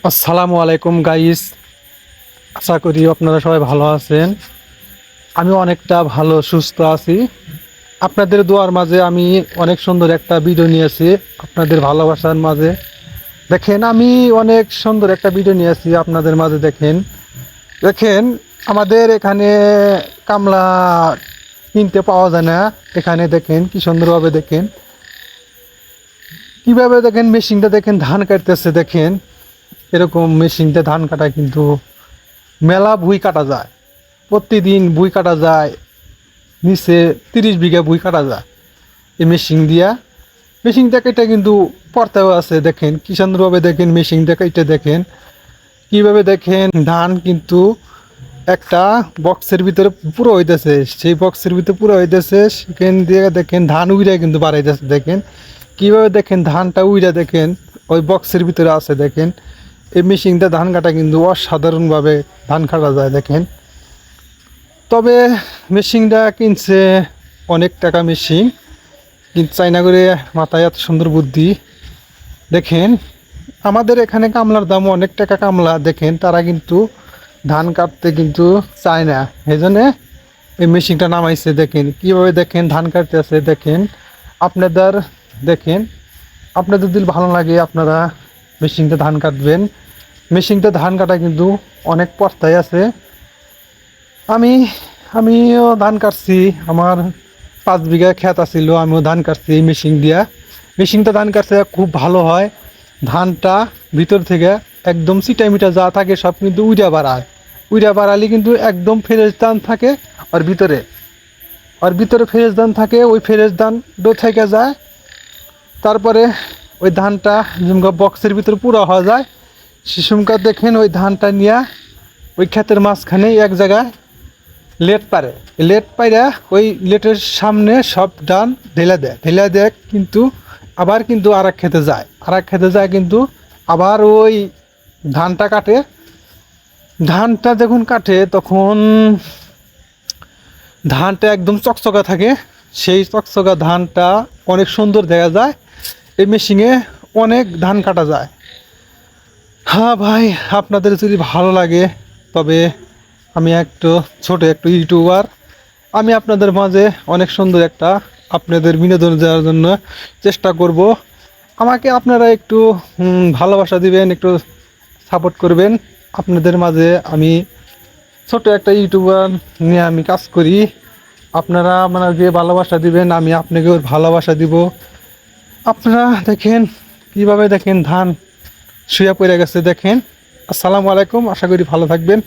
আসসালামু আলাইকুম গাইস। আশা করি আপনারা সবাই ভালো আছেন। আমি অনেকটা ভালো সুস্থ আছি। আপনাদের দোয়ার মাঝে আমি অনেক সুন্দর একটা ভিডিও নিয়েছি আপনাদের ভালোবাসার মাঝে। দেখেন, আমি অনেক সুন্দর একটা ভিডিও নিয়েছি আপনাদের মাঝে। দেখেন দেখেন আমাদের এখানে কামলা কিনতে পাওয়া যায় না। এখানে দেখেন কি সুন্দরভাবে দেখেন কিভাবে দেখেন মেশিনটা দেখেন ধান কাটতেছে। দেখেন এরকম মেশিনতে ধান কাটা কিন্তু মেলা ভুঁই কাটা যায়। প্রতিদিন ভুঁই কাটা যায়, নিচে 30 বিঘা ভুঁই কাটা যায় এই মেশিন দিয়ে কেটে কিন্তু পড়তেও আছে। দেখেন কি সুন্দরভাবে দেখেন মেশিন দিয়ে কেটে দেখেন কিভাবে দেখেন ধান কিন্তু একটা বক্সের ভিতরে পুরো হইতেছে। সেই বক্সের ভিতরে পুরো হইতেছে, সেখান দিয়ে দেখেন ধান উইরা কিন্তু বাড়াইতেছে। দেখেন কিভাবে দেখেন ধানটা উইরা দেখেন ওই বক্সের ভিতরে আছে। দেখেন এই মেশিনটা ধান কাটা কিন্তু অসাধারণভাবে ধান কাটা যায়। দেখেন তবে মেশিনটা কিনছে অনেক টাকা মেশিন, কিন্তু চাইনা করে মাথায় এত সুন্দর বুদ্ধি। দেখেন আমাদের এখানে কামলার দাম অনেক টাকা কামলা। দেখেন তারা কিন্তু ধান কাটতে কিন্তু চায় না, এই জন্যে এই মেশিনটা নামাইছে। দেখেন কীভাবে দেখেন ধান কাটতেছে। দেখেন আপনাদের দেখেন আপনাদের যদি ভালো লাগে আপনারা মেশিনটা ধান কাটবেন। মেশিনটা ধান কাটা কিন্তু অনেক পর্তায় আছে। আমি আমিও ধান কাটছি। আমার 5 বিঘা ক্ষেত আছিল, আমিও ধান কাটছি এই মেশিনটা ধান কাটছে খুব ভালো হয়। ধানটা ভিতর থেকে একদম চিটামিটা যা থাকে সব কিন্তু উইরা বাড়ালে কিন্তু একদম ফ্রেশ ধান থাকে। আর ভিতরে ফ্রেশ ধান থাকে, ওই ফ্রেশ ধান থেকে যায়। তারপরে ওই ধানটা যেমন বক্সের ভিতরে পুরো হওয়া যায়, সে সময় দেখেন ওই ধানটা নিয়ে ওই ক্ষেতের মাঝখানে এক জায়গায় লেট পাইরা ওই লেটের সামনে সব ধান ঢেলা দেয় কিন্তু আবার কিন্তু আর এক খেতে যায় কিন্তু আবার ওই ধানটা কাটে। ধানটা যখন কাটে তখন ধানটা একদম চকচকা থাকে। সেই চকচকা ধানটা অনেক সুন্দর দেখা যায়। এই মেশিনে অনেক ধান কাটা যায়। হ্যাঁ ভাই, আপনাদের যদি ভালো লাগে তবে আমি ছোট ইউটিউবার। আমি আপনাদের মাঝে অনেক সুন্দর একটা আপনাদের বিনোদন দেওয়ার জন্য চেষ্টা করব। আমাকে আপনারা একটু ভালোবাসা দিবেন, একটু সাপোর্ট করবেন। আপনাদের মাঝে আমি ছোট একটা ইউটিউবার নিয়ে আমি কাজ করি। আপনারা আমাকে ভালোবাসা দিবেন, আমি আপনাকেও ভালোবাসা দিব। আপনারা দেখেন কিভাবে দেখেন ধান শুয়ে পড়ে গেছে। দেখেন। আসসালামু আলাইকুম, আশা করি ভালো থাকবেন।